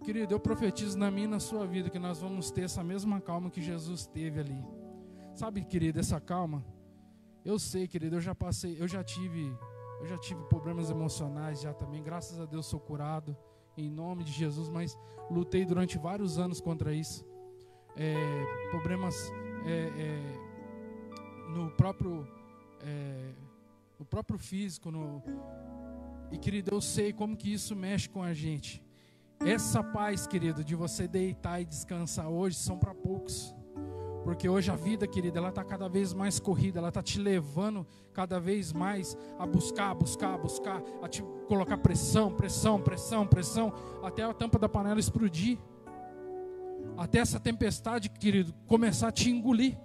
Querido, eu profetizo na minha e na sua vida que nós vamos ter essa mesma calma que Jesus teve ali. Sabe, querido, essa calma? Eu sei, querido, eu já tive problemas emocionais já também. Graças a Deus sou curado. Em nome de Jesus, mas lutei durante vários anos contra isso. Problemas no próprio físico. E, querido, eu sei como que isso mexe com a gente. Essa paz, querido, de você deitar e descansar hoje, são para poucos. Porque hoje a vida, querida, ela está cada vez mais corrida, ela está te levando cada vez mais a buscar, a te colocar pressão, até a tampa da panela explodir. Até essa tempestade, querido, começar a te engolir.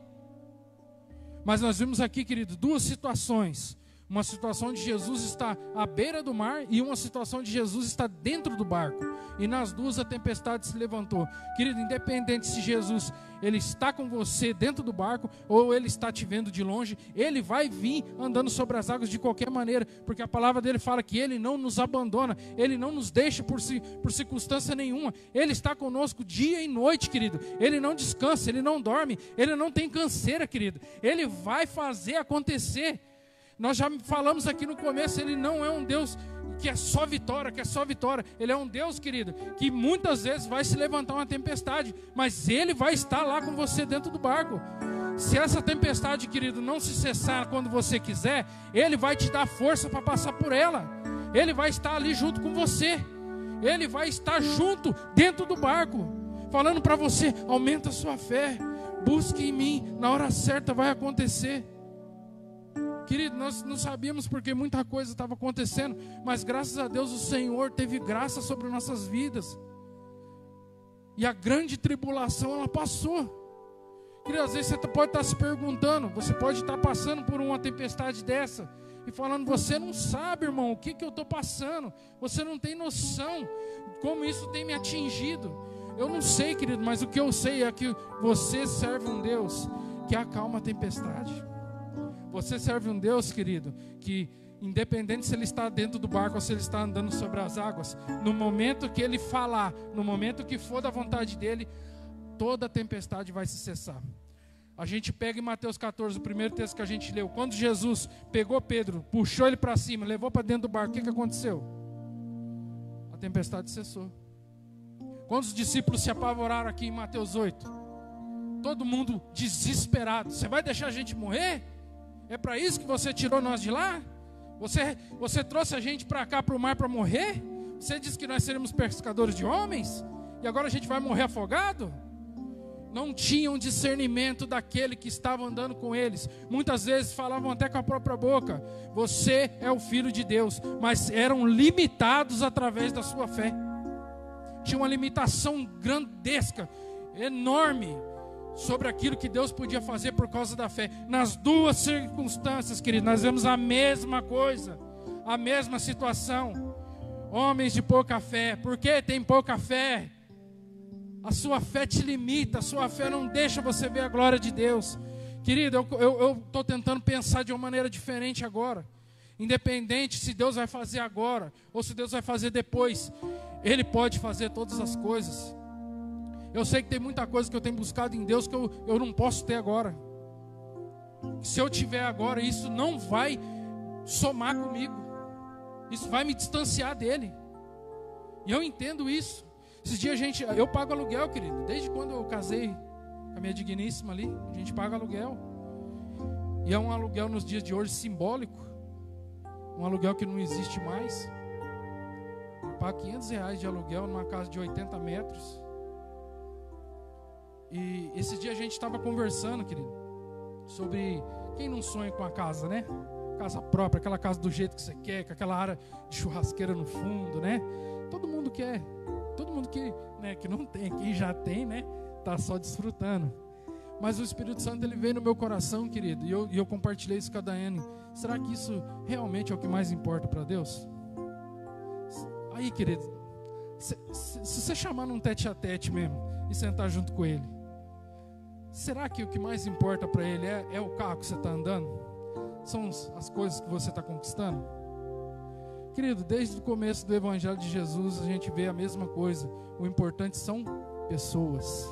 Mas nós vimos aqui, querido, duas situações. Uma situação de Jesus está à beira do mar e uma situação de Jesus está dentro do barco. E nas duas a tempestade se levantou. Querido, independente se Jesus ele está com você dentro do barco ou ele está te vendo de longe, ele vai vir andando sobre as águas de qualquer maneira, porque a palavra dele fala que ele não nos abandona, ele não nos deixa por circunstância nenhuma. Ele está conosco dia e noite, querido. Ele não descansa, ele não dorme, ele não tem canseira, querido. Ele vai fazer acontecer. Nós já falamos aqui no começo, ele não é um Deus que é só vitória, Ele é um Deus, querido, que muitas vezes vai se levantar uma tempestade, mas Ele vai estar lá com você dentro do barco. Se essa tempestade, querido, não se cessar quando você quiser, Ele vai te dar força para passar por ela. Ele vai estar ali junto com você. Ele vai estar junto dentro do barco, falando para você: aumenta a sua fé, busque em mim, na hora certa vai acontecer. Querido, nós não sabíamos porque muita coisa estava acontecendo, mas graças a Deus o Senhor teve graça sobre nossas vidas. E a grande tribulação, ela passou. Querido, às vezes você pode estar se perguntando, você pode estar passando por uma tempestade dessa e falando: você não sabe, irmão, o que eu estou passando. Você não tem noção como isso tem me atingido. Eu não sei, querido, mas o que eu sei é que você serve um Deus que acalma a tempestade. Você serve um Deus, querido, que independente se Ele está dentro do barco ou se Ele está andando sobre as águas, no momento que Ele falar, no momento que for da vontade dEle, toda a tempestade vai se cessar. A gente pega em Mateus 14, o primeiro texto que a gente leu, quando Jesus pegou Pedro, puxou ele para cima, levou para dentro do barco, o que aconteceu? A tempestade cessou. Quando os discípulos se apavoraram aqui em Mateus 8, todo mundo desesperado: você vai deixar a gente morrer? É para isso que você tirou nós de lá? Você trouxe a gente para cá, para o mar, para morrer? Você disse que nós seríamos pescadores de homens? E agora a gente vai morrer afogado? Não tinham discernimento daquele que estava andando com eles. Muitas vezes falavam até com a própria boca: você é o Filho de Deus. Mas eram limitados através da sua fé. Tinha uma limitação grandesca, enorme, sobre aquilo que Deus podia fazer por causa da fé. Nas duas circunstâncias, querido, nós vemos a mesma coisa, a mesma situação. Homens de pouca fé. Por que tem pouca fé? A sua fé te limita, a sua fé não deixa você ver a glória de Deus. Querido, eu estou tentando pensar de uma maneira diferente agora. Independente se Deus vai fazer agora ou se Deus vai fazer depois, Ele pode fazer todas as coisas. Eu sei que tem muita coisa que eu tenho buscado em Deus que eu não posso ter agora. Se eu tiver agora, isso não vai somar comigo. Isso vai me distanciar dEle. E eu entendo isso. Esses dias eu pago aluguel, querido. Desde quando eu casei com a minha digníssima ali, a gente paga aluguel. E é um aluguel nos dias de hoje simbólico. Um aluguel que não existe mais. Eu pago R$500 de aluguel numa casa de 80 metros. E esses dias a gente estava conversando, querido, sobre quem não sonha com a casa, né? Casa própria, aquela casa do jeito que você quer, com aquela área de churrasqueira no fundo, né? Todo mundo quer. Todo mundo que não tem, quem já tem, né? Tá só desfrutando. Mas o Espírito Santo, ele veio no meu coração, querido, e eu compartilhei isso com a Daiane. Será que isso realmente é o que mais importa para Deus? Aí, querido, se você chamar num tete-a-tete mesmo e sentar junto com Ele, será que o que mais importa para Ele é o carro que você está andando? São as coisas que você está conquistando? Querido, desde o começo do Evangelho de Jesus, a gente vê a mesma coisa. O importante são pessoas.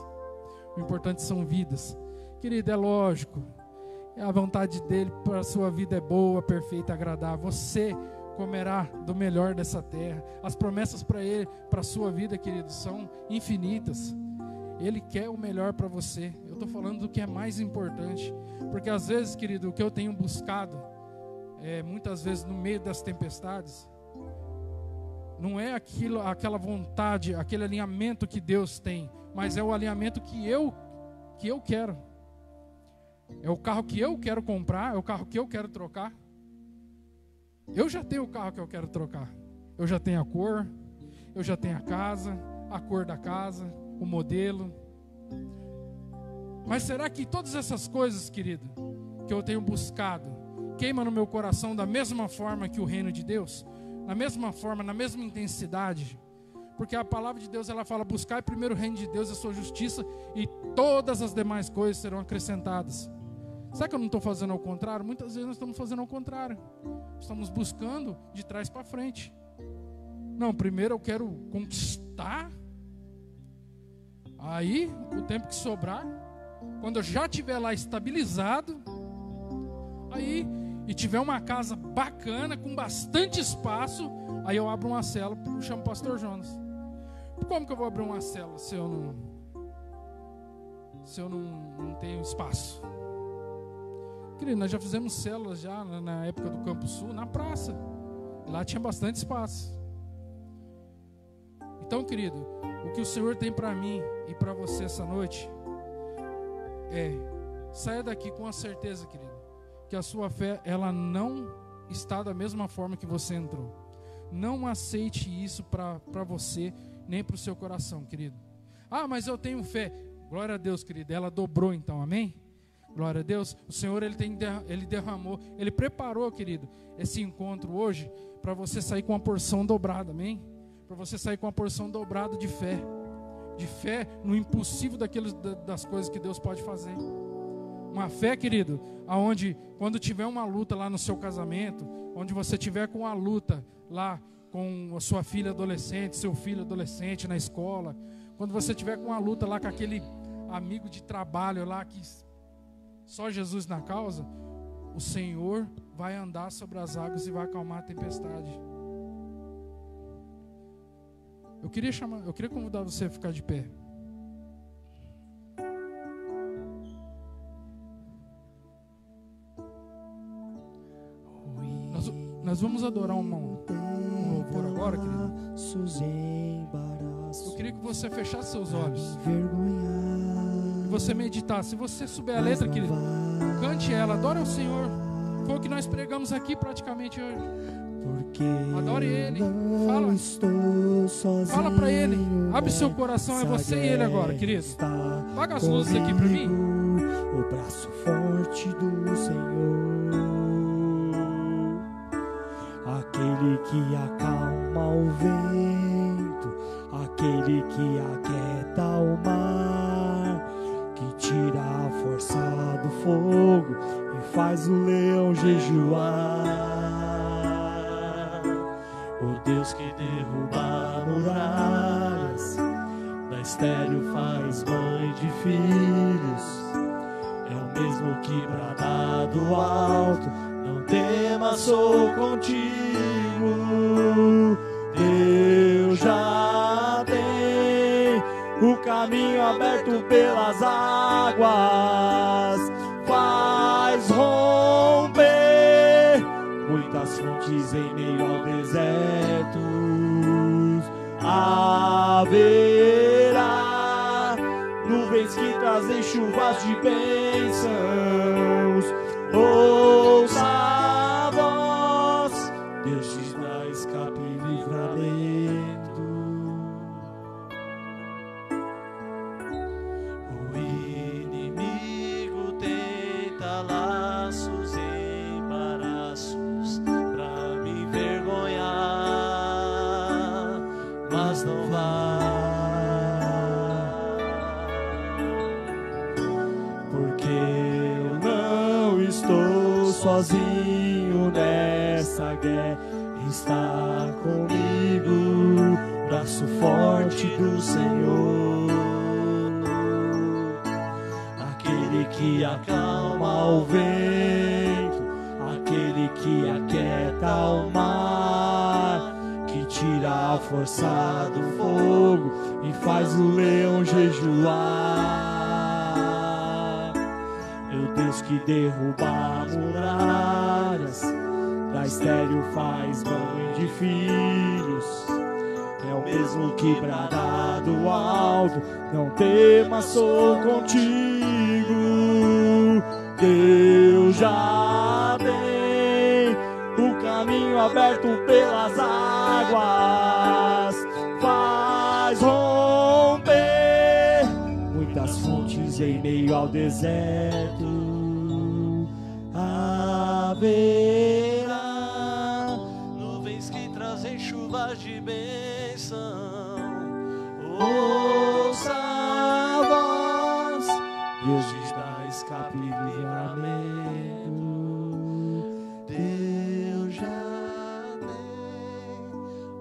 O importante são vidas. Querido, é lógico. A vontade dEle para a sua vida é boa, perfeita, agradável. Você comerá do melhor dessa terra. As promessas para Ele, para a sua vida, querido, são infinitas. Ele quer o melhor para você. Eu estou falando do que é mais importante. Porque às vezes, querido, o que eu tenho buscado, muitas vezes no meio das tempestades, não é aquela vontade, aquele alinhamento que Deus tem, mas é o alinhamento que eu quero. É o carro que eu quero comprar, é o carro que eu quero trocar. Eu já tenho o carro que eu quero trocar. Eu já tenho a cor, eu já tenho a casa, a cor da casa, o modelo. Mas será que todas essas coisas, querido, que eu tenho buscado, queima no meu coração da mesma forma que o reino de Deus? Na mesma forma, na mesma intensidade? Porque a palavra de Deus, ela fala: buscai primeiro o reino de Deus e a sua justiça, e todas as demais coisas serão acrescentadas. Será que eu não estou fazendo ao contrário? Muitas vezes nós estamos fazendo ao contrário. Estamos buscando de trás para frente. Não, primeiro eu quero conquistar. Aí, o tempo que sobrar, quando eu já estiver lá estabilizado, aí, e tiver uma casa bacana, com bastante espaço, aí eu abro uma célula e chamo o pastor Jonas. Como que eu vou abrir uma célula se eu não tenho espaço? Querido, nós já fizemos células já na época do Campo Sul, na praça. Lá tinha bastante espaço. Então, querido, o que o Senhor tem para mim e para você essa noite saia daqui com a certeza, querido, que a sua fé, ela não está da mesma forma que você entrou. Não aceite isso para você, nem para o seu coração, querido. Ah, mas eu tenho fé. Glória a Deus, querido. Ela dobrou então, amém? Glória a Deus. O Senhor, Ele derramou, Ele preparou, querido, esse encontro hoje para você sair com uma porção dobrada, amém? Para você sair com uma porção dobrada de fé no impossível das coisas que Deus pode fazer. Uma fé, querido, aonde quando tiver uma luta lá no seu casamento, onde você tiver com a luta lá com a sua filha adolescente, seu filho adolescente na escola, quando você tiver com a luta lá com aquele amigo de trabalho lá que só Jesus na causa, o Senhor vai andar sobre as águas e vai acalmar a tempestade. Eu queria convidar você a ficar de pé. Nós vamos adorar um louvor agora, querido. Eu queria que você fechasse seus olhos e você meditasse. Se você souber a letra, querido, cante ela, adore ao Senhor. Foi o que nós pregamos aqui praticamente hoje. Adore Ele, fala para Ele, abre seu coração, é você e Ele agora, querido. Apaga as luzes aqui para mim.
O braço forte do Senhor, aquele que acalma o vento, aquele que aquieta o mar, que tira a força do fogo e faz o leão jejuar. O Deus que derruba muralhas, da estéril faz mãe de filhos, é o mesmo que brada do alto, não temas, sou contigo. Deus já tem o caminho aberto pelas águas, faz romper muitas fontes em meio ao deserto. Haverá nuvens que trazem chuvas de bênçãos. Ouça a voz, Deus te dá escape e livramento. O inimigo tenta laços e embaraços pra me envergonhar, mas não vai, porque eu não estou sozinho nessa guerra, está comigo, braço forte do Senhor, aquele que acalma o vento, aquele que aquieta o mar, que tira a força do fogo e faz o leão jejuar. Meu Deus que derruba muralhas, da estéril faz mãe de filhos, é o mesmo que brada do alto, não temas, sou contigo. Deus já tem o caminho aberto pelas águas, faz romper muitas fontes em meio ao deserto. Haverá nuvens que trazem chuvas de bênção. Ouça a voz, Deus te dá escape e livramento. Deus já tem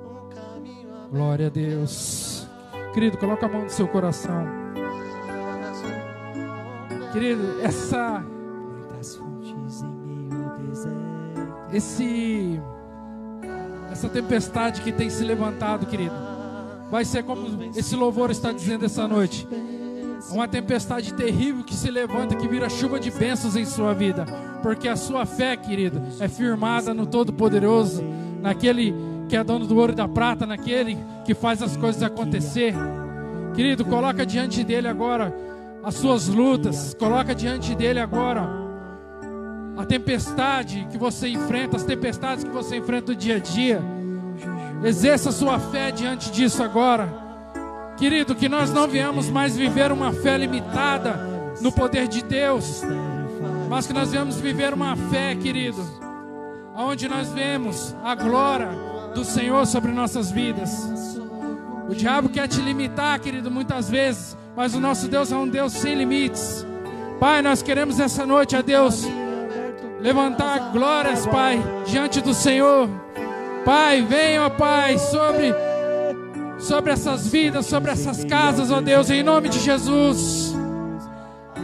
um caminho aberto.
Glória a Deus. Querido, coloca a mão no seu coração. Querido, essa tempestade que tem se levantado, querido, vai ser como esse louvor está dizendo essa noite. Uma tempestade terrível que se levanta, que vira chuva de bênçãos em sua vida. Porque a sua fé, querido, é firmada no Todo-Poderoso, naquele que é dono do ouro e da prata, naquele que faz as coisas acontecer. Querido, coloca diante dele agora as suas lutas, coloca diante dele agora a tempestade que você enfrenta, as tempestades que você enfrenta no dia a dia. Exerça a sua fé diante disso agora. Querido, que nós não viemos mais viver uma fé limitada no poder de Deus, mas que nós viemos viver uma fé, querido, onde nós vemos a glória do Senhor sobre nossas vidas. O diabo quer te limitar, querido, muitas vezes, mas o nosso Deus é um Deus sem limites. Pai, nós queremos essa noite, a Deus, levantar glórias, Pai, diante do Senhor. Pai, venha, ó Pai, sobre essas vidas, sobre essas casas, ó Deus, em nome de Jesus.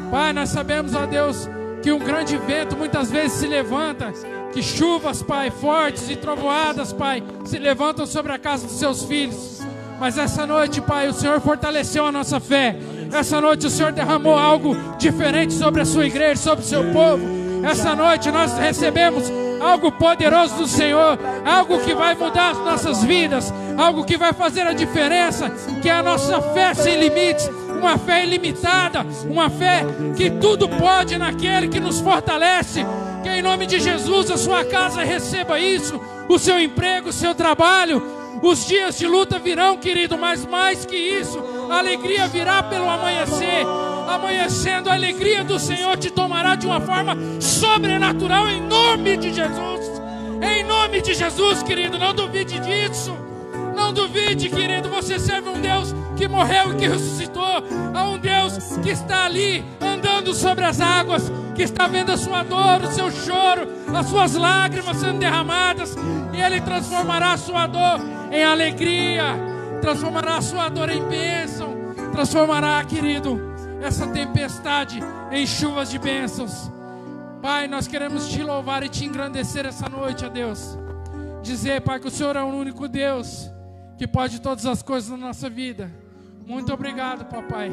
Pai, nós sabemos, ó Deus, que um grande vento muitas vezes se levanta, que chuvas, Pai, fortes e trovoadas, Pai, se levantam sobre a casa dos seus filhos. Mas essa noite, Pai, o Senhor fortaleceu a nossa fé. Essa noite o Senhor derramou algo diferente sobre a sua igreja, sobre o seu povo. Essa noite nós recebemos algo poderoso do Senhor, algo que vai mudar as nossas vidas, algo que vai fazer a diferença, que é a nossa fé sem limites, uma fé ilimitada, uma fé que tudo pode naquele que nos fortalece. Que em nome de Jesus a sua casa receba isso, o seu emprego, o seu trabalho. Os dias de luta virão, querido, mas mais que isso, a alegria virá pelo amanhecer. Amanhecendo, a alegria do Senhor te tomará de uma forma sobrenatural, em nome de Jesus. Em nome de Jesus, querido, não duvide disso. Não duvide, querido, você serve um Deus que morreu e que ressuscitou. Há um Deus que está ali, andando sobre as águas, que está vendo a sua dor, o seu choro, as suas lágrimas sendo derramadas. E Ele transformará a sua dor em alegria, transformará a sua dor em bênção, transformará, querido, essa tempestade em chuvas de bênçãos. Pai, nós queremos te louvar e te engrandecer essa noite, ó Deus. Dizer, Pai, que o Senhor é o único Deus que pode todas as coisas na nossa vida. Muito obrigado, papai.